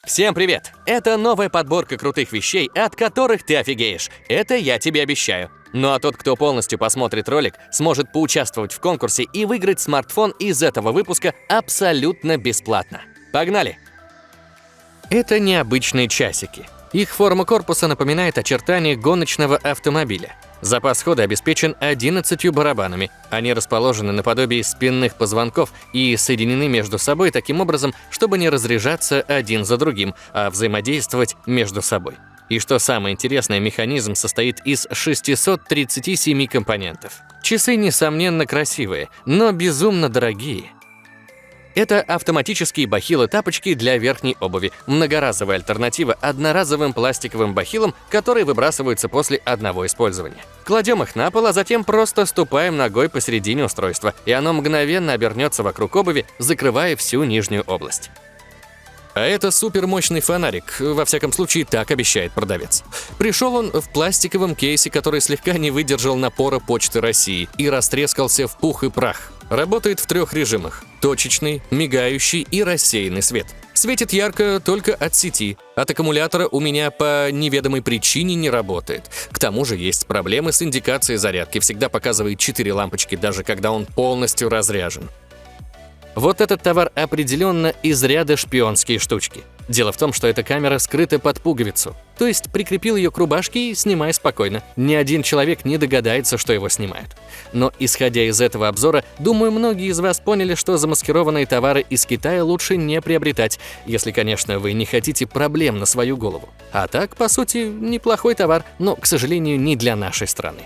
Всем привет! Это новая подборка крутых вещей, от которых ты офигеешь. Это я тебе обещаю. Ну а тот, кто полностью посмотрит ролик, сможет поучаствовать в конкурсе и выиграть смартфон из этого выпуска абсолютно бесплатно. Погнали! Это необычные часики. Их форма корпуса напоминает очертания гоночного автомобиля. Запас хода обеспечен 11 барабанами. Они расположены наподобие спинных позвонков и соединены между собой таким образом, чтобы не разряжаться один за другим, а взаимодействовать между собой. И что самое интересное, механизм состоит из 637 компонентов. Часы, несомненно, красивые, но безумно дорогие. Это автоматические бахилы-тапочки для верхней обуви, многоразовая альтернатива одноразовым пластиковым бахилам, которые выбрасываются после одного использования. Кладем их на пол, а затем просто ступаем ногой посередине устройства, и оно мгновенно обернется вокруг обуви, закрывая всю нижнюю область. А это супермощный фонарик, во всяком случае так обещает продавец. Пришел он в пластиковом кейсе, который слегка не выдержал напора Почты России и растрескался в пух и прах. Работает в 3 режимах – точечный, мигающий и рассеянный свет. Светит ярко только от сети. От аккумулятора у меня по неведомой причине не работает. К тому же есть проблемы с индикацией зарядки. Всегда показывает 4 лампочки, даже когда он полностью разряжен. Вот этот товар определенно из ряда шпионские штучки. Дело в том, что эта камера скрыта под пуговицу. То есть прикрепил ее к рубашке и снимай спокойно. Ни один человек не догадается, что его снимают. Но исходя из этого обзора, думаю, многие из вас поняли, что замаскированные товары из Китая лучше не приобретать, если, конечно, вы не хотите проблем на свою голову. А так, по сути, неплохой товар, но, к сожалению, не для нашей страны.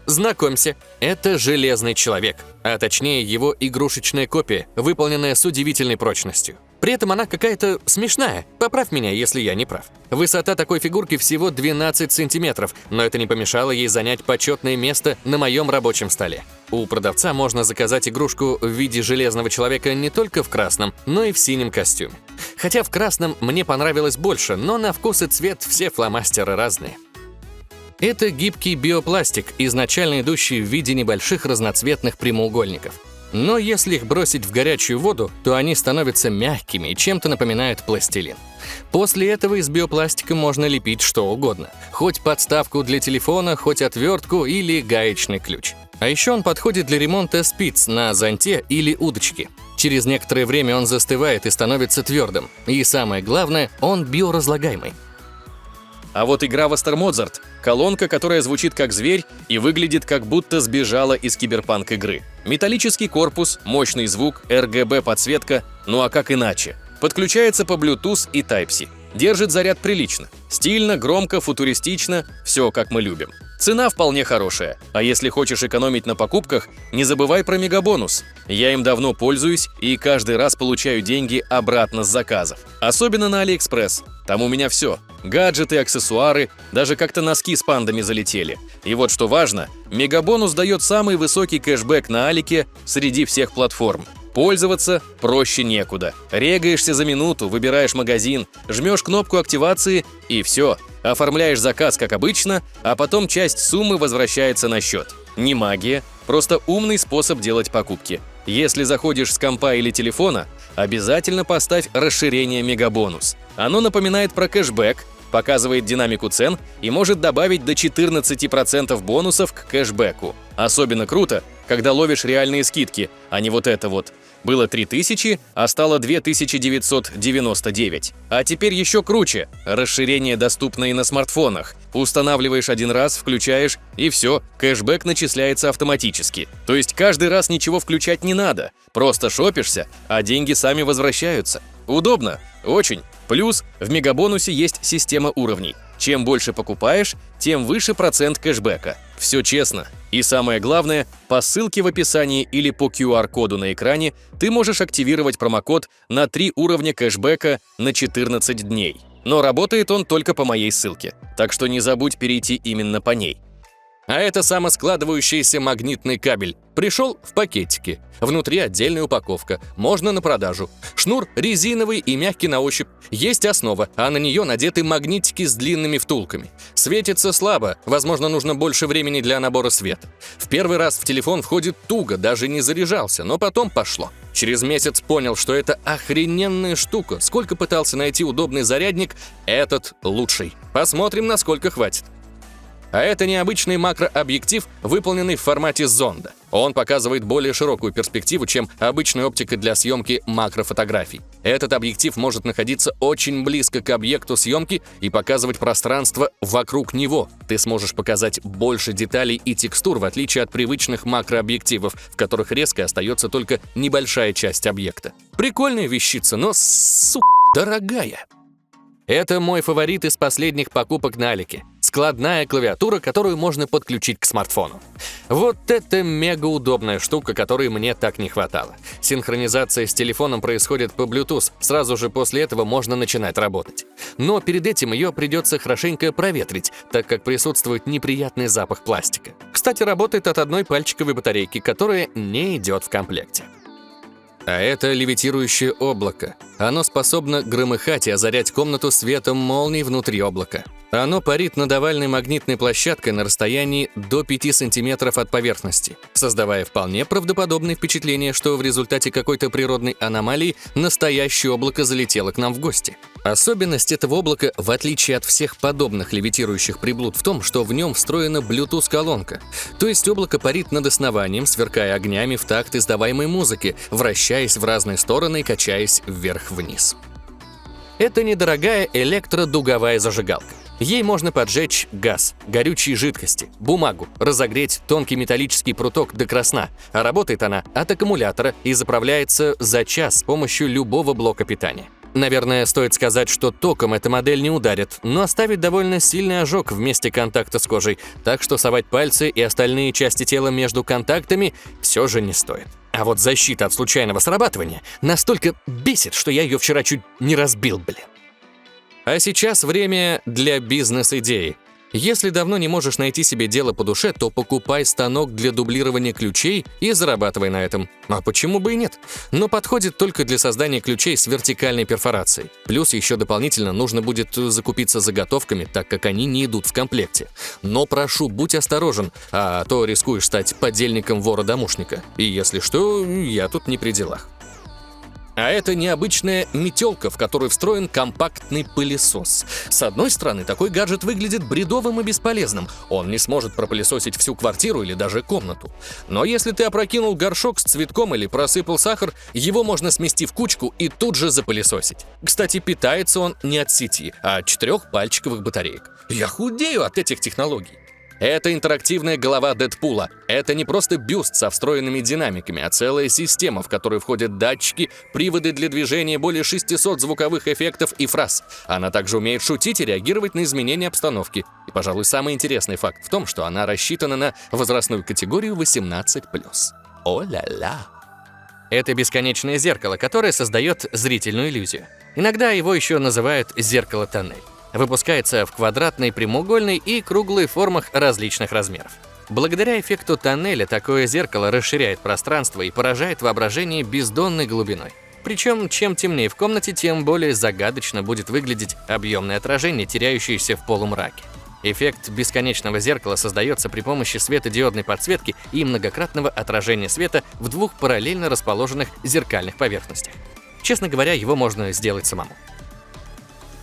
Знакомься, это Железный человек, а точнее его игрушечная копия, выполненная с удивительной прочностью. При этом она какая-то смешная, поправь меня, если я не прав. Высота такой фигурки всего 12 сантиметров, но это не помешало ей занять почетное место на моем рабочем столе. У продавца можно заказать игрушку в виде Железного человека не только в красном, но и в синем костюме. Хотя в красном мне понравилось больше, но на вкус и цвет все фломастеры разные. Это гибкий биопластик, изначально идущий в виде небольших разноцветных прямоугольников. Но если их бросить в горячую воду, то они становятся мягкими и чем-то напоминают пластилин. После этого из биопластика можно лепить что угодно. Хоть подставку для телефона, хоть отвертку или гаечный ключ. А еще он подходит для ремонта спиц на зонте или удочке. Через некоторое время он застывает и становится твердым. И самое главное, он биоразлагаемый. А вот игра Вастермозарт – колонка, которая звучит как зверь и выглядит как будто сбежала из киберпанк-игры. Металлический корпус, мощный звук, RGB-подсветка, ну а как иначе? Подключается по Bluetooth и Type-C. Держит заряд прилично. Стильно, громко, футуристично – все как мы любим. Цена вполне хорошая. А если хочешь экономить на покупках, не забывай про мегабонус. Я им давно пользуюсь и каждый раз получаю деньги обратно с заказов. Особенно на AliExpress. Там у меня все. Гаджеты, аксессуары, даже как-то носки с пандами залетели. И вот что важно, мегабонус дает самый высокий кэшбэк на Алике среди всех платформ. Пользоваться проще некуда. Регаешься за минуту, выбираешь магазин, жмешь кнопку активации и все. Оформляешь заказ как обычно, а потом часть суммы возвращается на счет. Не магия, просто умный способ делать покупки. Если заходишь с компа или телефона, обязательно поставь расширение мегабонус. Оно напоминает про кэшбэк, показывает динамику цен и может добавить до 14% бонусов к кэшбэку. Особенно круто, когда ловишь реальные скидки, а не вот это вот. Было 3000, а стало 2999. А теперь еще круче. Расширение доступно и на смартфонах. Устанавливаешь один раз, включаешь, и все, кэшбэк начисляется автоматически. То есть каждый раз ничего включать не надо. Просто шопишься, а деньги сами возвращаются. Удобно, очень. Плюс в мегабонусе есть система уровней. Чем больше покупаешь, тем выше процент кэшбэка. Все честно. И самое главное, по ссылке в описании или по QR-коду на экране ты можешь активировать промокод на 3 уровня кэшбэка на 14 дней. Но работает он только по моей ссылке, так что не забудь перейти именно по ней. А это самоскладывающийся магнитный кабель. Пришел в пакетике. Внутри отдельная упаковка. Можно на продажу. Шнур резиновый и мягкий на ощупь. Есть основа, а на нее надеты магнитики с длинными втулками. Светится слабо, возможно, нужно больше времени для набора света. В первый раз в телефон входит туго, даже не заряжался, но потом пошло. Через месяц понял, что это охрененная штука. Сколько пытался найти удобный зарядник, этот лучший. Посмотрим, насколько хватит. А это необычный макрообъектив, выполненный в формате зонда. Он показывает более широкую перспективу, чем обычная оптика для съемки макрофотографий. Этот объектив может находиться очень близко к объекту съемки и показывать пространство вокруг него. Ты сможешь показать больше деталей и текстур, в отличие от привычных макрообъективов, в которых резко остается только небольшая часть объекта. Прикольная вещица, но, дорогая. Это мой фаворит из последних покупок на Алике. Складная клавиатура, которую можно подключить к смартфону. Вот это мега удобная штука, которой мне так не хватало. Синхронизация с телефоном происходит по Bluetooth, сразу же после этого можно начинать работать. Но перед этим ее придется хорошенько проветрить, так как присутствует неприятный запах пластика. Кстати, работает от одной пальчиковой батарейки, которая не идет в комплекте. А это левитирующее облако. Оно способно громыхать и озарять комнату светом молний внутри облака. Оно парит над овальной магнитной площадкой на расстоянии до 5 сантиметров от поверхности, создавая вполне правдоподобное впечатление, что в результате какой-то природной аномалии настоящее облако залетело к нам в гости. Особенность этого облака, в отличие от всех подобных левитирующих приблуд, в том, что в нем встроена Bluetooth-колонка. То есть облако парит над основанием, сверкая огнями в такт издаваемой музыки, вращаясь в разные стороны и качаясь вверх-вниз. Это недорогая электродуговая зажигалка. Ей можно поджечь газ, горючие жидкости, бумагу, разогреть тонкий металлический пруток до красна, а работает она от аккумулятора и заправляется за час с помощью любого блока питания. Наверное, стоит сказать, что током эта модель не ударит, но оставит довольно сильный ожог в месте контакта с кожей, так что совать пальцы и остальные части тела между контактами все же не стоит. А вот защита от случайного срабатывания настолько бесит, что я ее вчера чуть не разбил, блин. А сейчас время для бизнес-идеи. Если давно не можешь найти себе дело по душе, то покупай станок для дублирования ключей и зарабатывай на этом. А почему бы и нет? Но подходит только для создания ключей с вертикальной перфорацией. Плюс еще дополнительно нужно будет закупиться заготовками, так как они не идут в комплекте. Но прошу, будь осторожен, а то рискуешь стать подельником вора-домушника. И если что, я тут не при делах. А это необычная метелка, в которую встроен компактный пылесос. С одной стороны, такой гаджет выглядит бредовым и бесполезным. Он не сможет пропылесосить всю квартиру или даже комнату. Но если ты опрокинул горшок с цветком или просыпал сахар, его можно смести в кучку и тут же запылесосить. Кстати, питается он не от сети, а от 4 пальчиковых батареек. Я худею от этих технологий. Это интерактивная голова Дэдпула. Это не просто бюст со встроенными динамиками, а целая система, в которую входят датчики, приводы для движения, более 600 звуковых эффектов и фраз. Она также умеет шутить и реагировать на изменения обстановки. И, пожалуй, самый интересный факт в том, что она рассчитана на возрастную категорию 18+. О-ля-ля! Это бесконечное зеркало, которое создает зрительную иллюзию. Иногда его еще называют зеркало-тоннель. Выпускается в квадратной, прямоугольной и круглой формах различных размеров. Благодаря эффекту тоннеля такое зеркало расширяет пространство и поражает воображение бездонной глубиной. Причем, чем темнее в комнате, тем более загадочно будет выглядеть объемное отражение, теряющееся в полумраке. Эффект бесконечного зеркала создается при помощи светодиодной подсветки и многократного отражения света в 2 параллельно расположенных зеркальных поверхностях. Честно говоря, его можно сделать самому.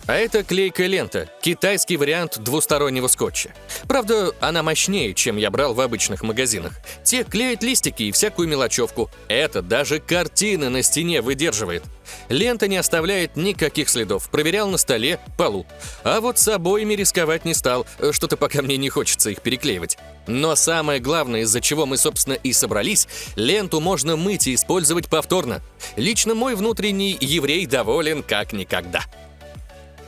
А это клейкая лента, китайский вариант двустороннего скотча. Правда, она мощнее, чем я брал в обычных магазинах. Те клеят листики и всякую мелочевку. Это даже картины на стене выдерживает. Лента не оставляет никаких следов. Проверял на столе, полу. А вот с обоями рисковать не стал. Что-то пока мне не хочется их переклеивать. Но самое главное, из-за чего мы, собственно, и собрались, ленту можно мыть и использовать повторно. Лично мой внутренний еврей доволен как никогда.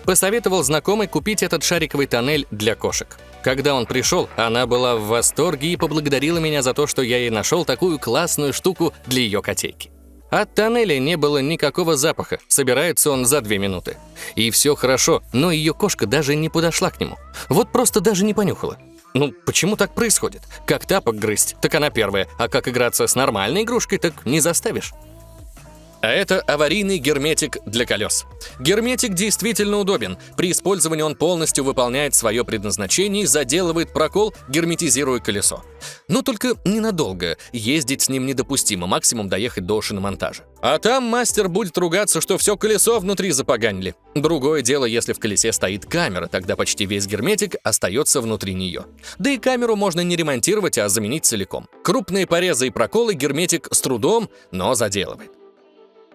Посоветовал знакомой купить этот шариковый тоннель для кошек. Когда он пришел, она была в восторге и поблагодарила меня за то, что я ей нашел такую классную штуку для ее котейки. От тоннеля не было никакого запаха, собирается он за 2 минуты. И все хорошо, но ее кошка даже не подошла к нему. Вот просто даже не понюхала. Ну, почему так происходит? Как тапок грызть, так она первая, а как играться с нормальной игрушкой, так не заставишь. А это аварийный герметик для колес. Герметик действительно удобен. При использовании он полностью выполняет свое предназначение и заделывает прокол, герметизируя колесо. Но только ненадолго. Ездить с ним недопустимо, максимум доехать до шиномонтажа. А там мастер будет ругаться, что все колесо внутри запоганили. Другое дело, если в колесе стоит камера, тогда почти весь герметик остается внутри нее. Да и камеру можно не ремонтировать, а заменить целиком. Крупные порезы и проколы герметик с трудом, но заделывает.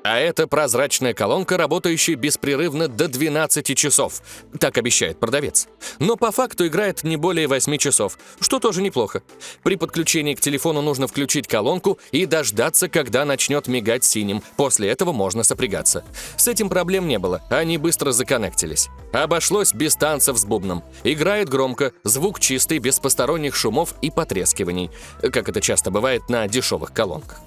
А это прозрачная колонка, работающая беспрерывно до 12 часов. Так обещает продавец. Но по факту играет не более 8 часов, что тоже неплохо. При подключении к телефону нужно включить колонку и дождаться, когда начнет мигать синим. После этого можно сопрягаться. С этим проблем не было, они быстро законнектились. Обошлось без танцев с бубном. Играет громко, звук чистый, без посторонних шумов и потрескиваний, как это часто бывает на дешевых колонках.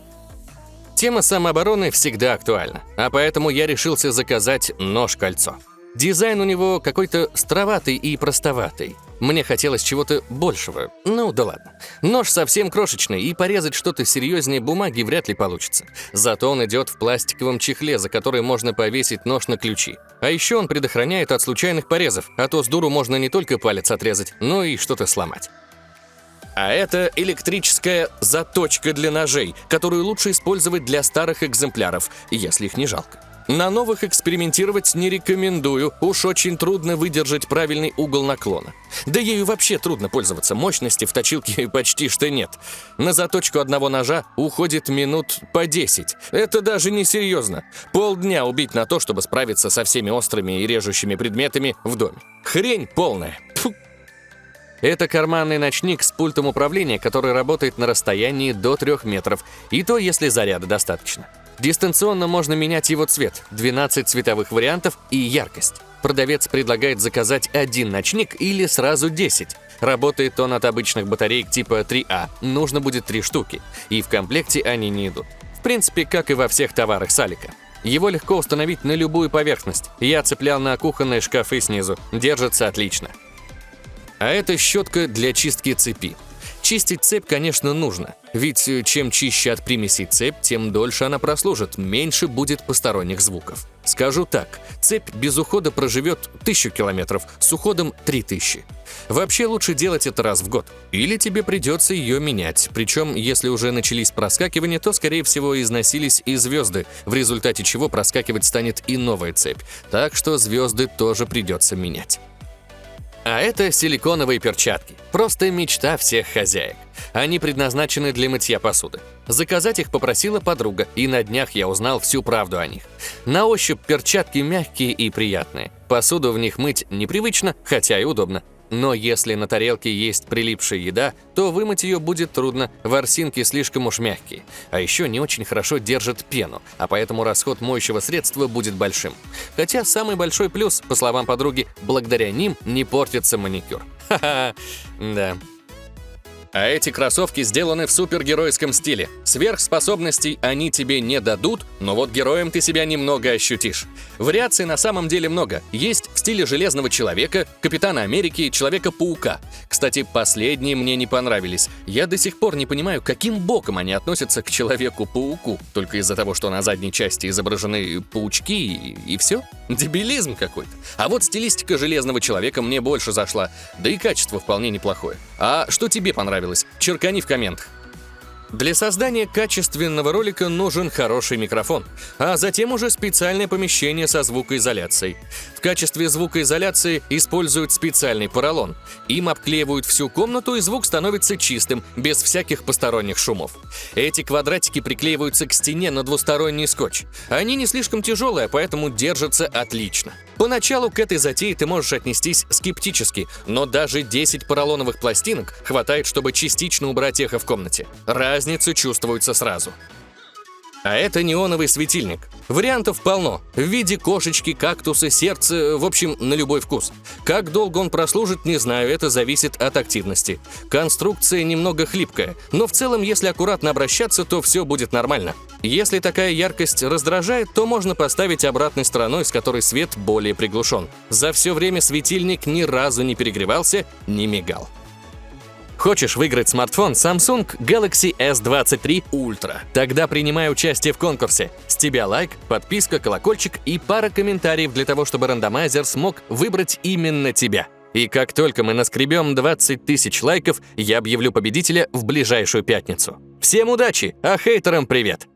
Тема самообороны всегда актуальна, а поэтому я решился заказать нож-кольцо. Дизайн у него какой-то строватый и простоватый. Мне хотелось чего-то большего. Ну да ладно. Нож совсем крошечный, и порезать что-то серьезнее бумаги вряд ли получится. Зато он идет в пластиковом чехле, за который можно повесить нож на ключи. А еще он предохраняет от случайных порезов, а то с дуру можно не только палец отрезать, но и что-то сломать. А это электрическая заточка для ножей, которую лучше использовать для старых экземпляров, если их не жалко. На новых экспериментировать не рекомендую, уж очень трудно выдержать правильный угол наклона. Да ею вообще трудно пользоваться, мощности в точилке почти что нет. На заточку одного ножа уходит минут по 10. Это даже не серьезно. Полдня убить на то, чтобы справиться со всеми острыми и режущими предметами в доме. Хрень полная. Фу. Это карманный ночник с пультом управления, который работает на расстоянии до 3 метров, и то, если заряда достаточно. Дистанционно можно менять его цвет, 12 цветовых вариантов и яркость. Продавец предлагает заказать один ночник или сразу 10. Работает он от обычных батареек типа 3А, нужно будет 3 штуки, и в комплекте они не идут. В принципе, как и во всех товарах с Алика. Его легко установить на любую поверхность. Я цеплял на кухонные шкафы снизу, держится отлично. А это щетка для чистки цепи. Чистить цепь, конечно, нужно, ведь чем чище от примесей цепь, тем дольше она прослужит, меньше будет посторонних звуков. Скажу так, цепь без ухода проживет 1000 километров, с уходом 3000. Вообще лучше делать это раз в год, или тебе придется ее менять, причем если уже начались проскакивания, то скорее всего износились и звезды, в результате чего проскакивать станет и новая цепь, так что звезды тоже придется менять. А это силиконовые перчатки. Просто мечта всех хозяек. Они предназначены для мытья посуды. Заказать их попросила подруга, и на днях я узнал всю правду о них. На ощупь перчатки мягкие и приятные. Посуду в них мыть непривычно, хотя и удобно. Но если на тарелке есть прилипшая еда, то вымыть ее будет трудно, ворсинки слишком уж мягкие. А еще не очень хорошо держат пену, а поэтому расход моющего средства будет большим. Хотя самый большой плюс, по словам подруги, благодаря ним не портится маникюр. Ха-ха, да. А эти кроссовки сделаны в супергеройском стиле. Сверхспособностей они тебе не дадут, но вот героем ты себя немного ощутишь. Вариаций на самом деле много. Есть в стиле Железного Человека, Капитана Америки и Человека-паука. Кстати, последние мне не понравились. Я до сих пор не понимаю, каким боком они относятся к Человеку-пауку. Только из-за того, что на задней части изображены паучки и все? Дебилизм какой-то. А вот стилистика Железного Человека мне больше зашла. Да и качество вполне неплохое. А что тебе понравилось? Черкани в комментах. Для создания качественного ролика нужен хороший микрофон, а затем уже специальное помещение со звукоизоляцией. В качестве звукоизоляции используют специальный поролон. Им обклеивают всю комнату, и звук становится чистым, без всяких посторонних шумов. Эти квадратики приклеиваются к стене на двусторонний скотч. Они не слишком тяжелые, поэтому держатся отлично. Поначалу к этой затее ты можешь отнестись скептически, но даже 10 поролоновых пластинок хватает, чтобы частично убрать эхо в комнате. Разница чувствуется сразу. А это неоновый светильник. Вариантов полно. В виде кошечки, кактуса, сердца, в общем, на любой вкус. Как долго он прослужит, не знаю, это зависит от активности. Конструкция немного хлипкая, но в целом, если аккуратно обращаться, то все будет нормально. Если такая яркость раздражает, то можно поставить обратной стороной, с которой свет более приглушен. За все время светильник ни разу не перегревался, не мигал. Хочешь выиграть смартфон Samsung Galaxy S23 Ultra? Тогда принимай участие в конкурсе. С тебя лайк, подписка, колокольчик и пара комментариев для того, чтобы рандомайзер смог выбрать именно тебя. И как только мы наскребем 20 тысяч лайков, я объявлю победителя в ближайшую пятницу. Всем удачи, а хейтерам привет!